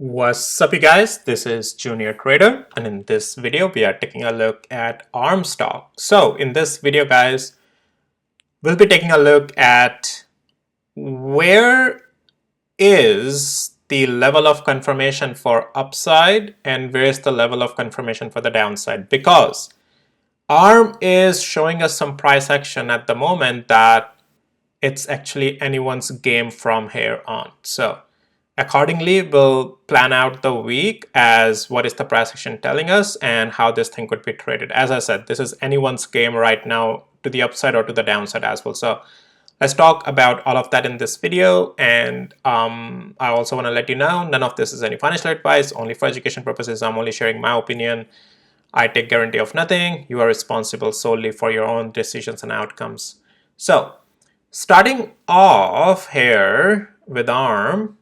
What's up, you guys? This is Junior Trader, and in this video we are taking a look at ARM stock. So in this video, guys, we'll be taking a look at where is the level of confirmation for upside and where is the level of confirmation for the downside, because ARM is showing us some price action at the moment that it's actually anyone's game from here on. So accordingly, we'll plan out the week as what is the price action telling us and how this thing could be traded. As I said, this is anyone's game right now, to the upside or to the downside as well. So let's talk about all of that in this video. And I also want to let you know, none of this is any financial advice, only for education purposes. I'm only sharing my opinion. I take guarantee of nothing. You are responsible solely for your own decisions and outcomes. So starting off here with ARM,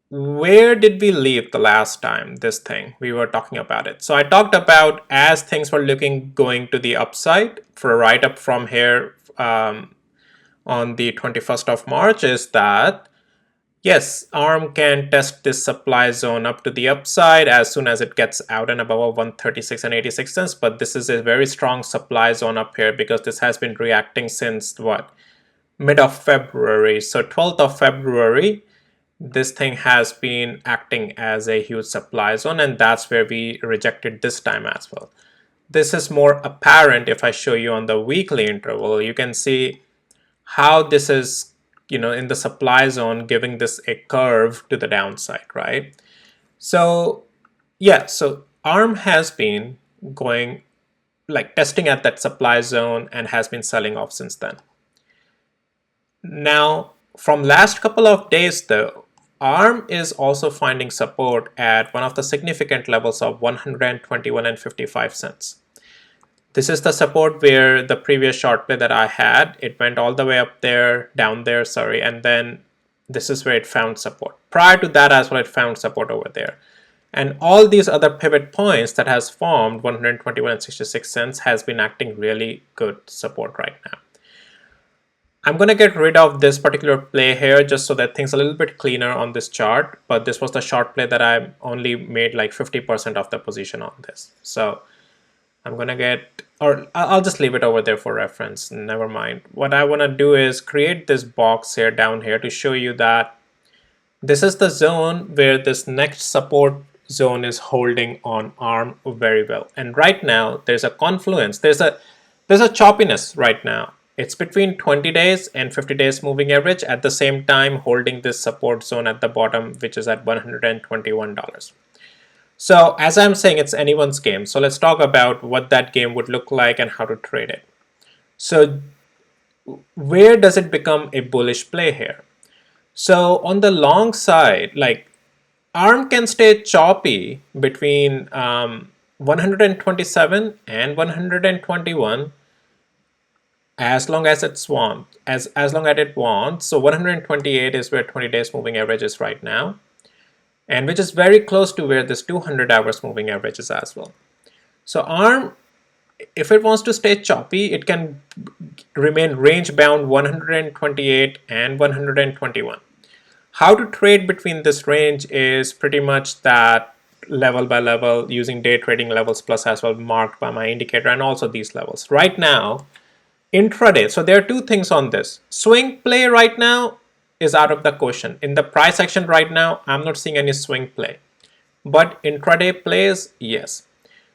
where did we leave the last time this thing we were talking about it? So I talked about as things were going to the upside for right up from here on the 21st of March is that yes, ARM can test this supply zone up to the upside as soon as it gets out and above 136 and 86 cents. But this is a very strong supply zone up here because this has been reacting since what? Mid of February. So 12th of February, this thing has been acting as a huge supply zone, and that's where we rejected this time as well. This is more apparent if I show you on the weekly interval. You can see how this is, in the supply zone, giving this a curve to the downside, right? So yeah, so ARM has been going like testing at that supply zone and has been selling off since then. Now, from last couple of days though, ARM is also finding support at one of the significant levels of 121 and 55 cents. This is the support where the previous short play that I had, it went all the way up there, down there, sorry, and then this is where it found support. Prior to that as well, it found support over there. And all these other pivot points that has formed, 121 and 66 cents, has been acting really good support right now. I'm going to get rid of this particular play here just so that things are a little bit cleaner on this chart. But this was the short play that I only made like 50% of the position on this. So I'm going to get, or I'll just leave it over there for reference. Never mind. What I want to do is create this box here down here to show you that this is the zone where this next support zone is holding on ARM very well. And right now there's a confluence. There's a choppiness right now. It's between 20 days and 50 days moving average, at the same time holding this support zone at the bottom, which is at $121. So as I'm saying, it's anyone's game. So let's talk about what that game would look like and how to trade it. So where does it become a bullish play here? So on the long side, like ARM can stay choppy between 127 and 121 as long as it wants. So 128 is where 20 days moving average is right now, and which is very close to where this 200 hours moving average is as well. So ARM, if it wants to stay choppy, it can remain range bound 128 and 121. How to trade between this range is pretty much that level by level using day trading levels plus as well marked by my indicator, and also these levels. Right now, intraday, so there are two things on this. Swing play right now is out of the question. In the price action right now, I'm not seeing any swing play. But intraday plays, yes.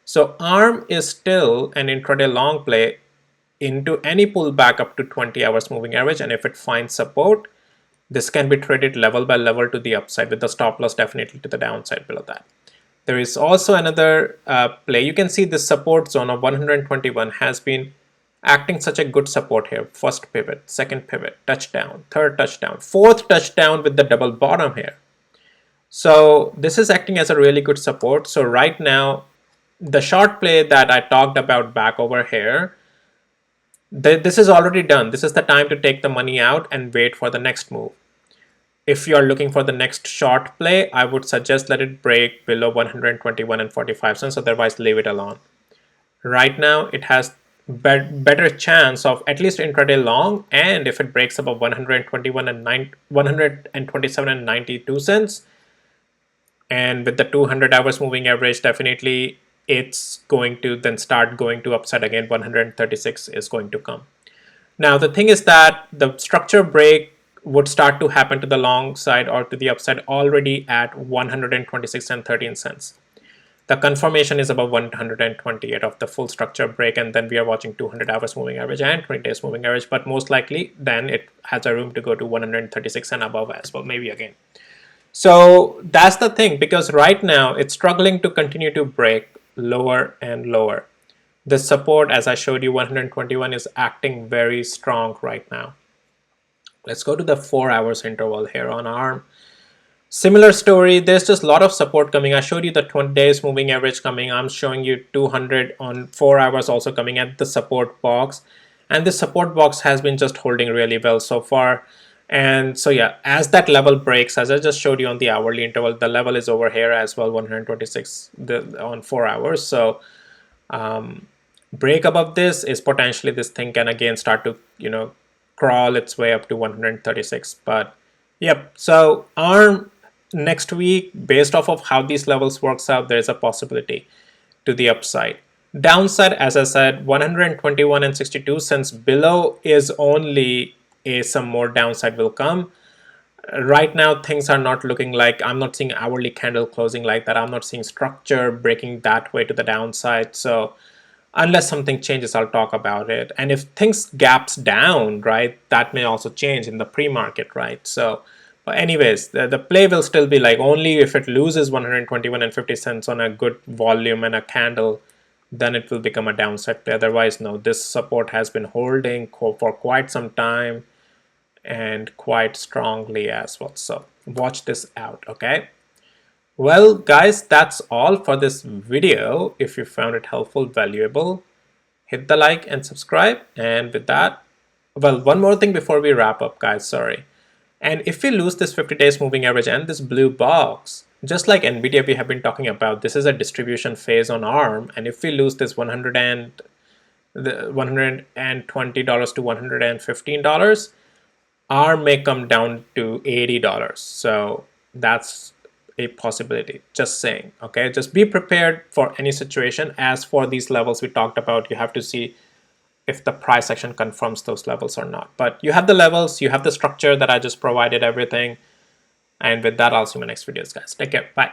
So ARM is still an intraday long play into any pullback up to 20 hours moving average. And if it finds support, this can be traded level by level to the upside with the stop loss definitely to the downside below that. There is also another play. You can see this support zone of 121 has been acting such a good support here. First pivot, second pivot, touchdown, third touchdown, fourth touchdown with the double bottom here. So this is acting as a really good support. So right now, the short play that I talked about back over here, this is already done. This is the time to take the money out and wait for the next move. If you are looking for the next short play, I would suggest let it break below 121 and 45 cents, otherwise leave it alone. Right now, it has better chance of at least intraday long, and if it breaks above 127 and 92 cents, And with the 200 hours moving average, definitely it's going to then start going to upside again. 136 is going to come. Now, the thing is that the structure break would start to happen to the long side or to the upside already at 126 and 13 cents. The confirmation is above 128 of the full structure break, and then we are watching 200 hours moving average and 20 days moving average, but most likely then it has a room to go to 136 and above as well, maybe again. So that's the thing, because right now it's struggling to continue to break lower and lower. The support, as I showed you, 121 is acting very strong right now. Let's go to the 4 hours interval here on ARM. Similar story, there's just a lot of support coming. I showed you the 20 days moving average coming. I'm showing you 200 on 4 hours also coming at the support box. And this support box has been just holding really well so far. And so yeah, as that level breaks, as I just showed you on the hourly interval, the level is over here as well, 126 on 4 hours. So break above this is potentially this thing can again start to, crawl its way up to 136. But yep, so ARM next week, based off of how these levels works out, there's a possibility to the upside. Downside, as I said, 121 and 62 cents below is only some more downside will come. Right now, things are not looking like, I'm not seeing hourly candle closing like that. I'm not seeing structure breaking that way to the downside. So unless something changes, I'll talk about it. And if things gaps down, right, that may also change in the pre-market, right? So, but anyways, the play will still be like only if it loses 121 and 50 cents on a good volume and a candle, then it will become a downside play. Otherwise, no, this support has been holding for quite some time and quite strongly as well. So watch this out, okay? Well, guys, that's all for this video. If you found it helpful, valuable, hit the like and subscribe. And with that, well, one more thing before we wrap up, guys, sorry. And if we lose this 50 days moving average and this blue box, just like NVIDIA we have been talking about, this is a distribution phase on ARM. And if we lose this $120 to $115, ARM may come down to $80. So that's a possibility, just saying. Okay, just be prepared for any situation. As for these levels we talked about, you have to see if the price action confirms those levels or not. But you have the levels, you have the structure that I just provided, everything. And with that, I'll see you in my next videos, guys. Take care. Bye.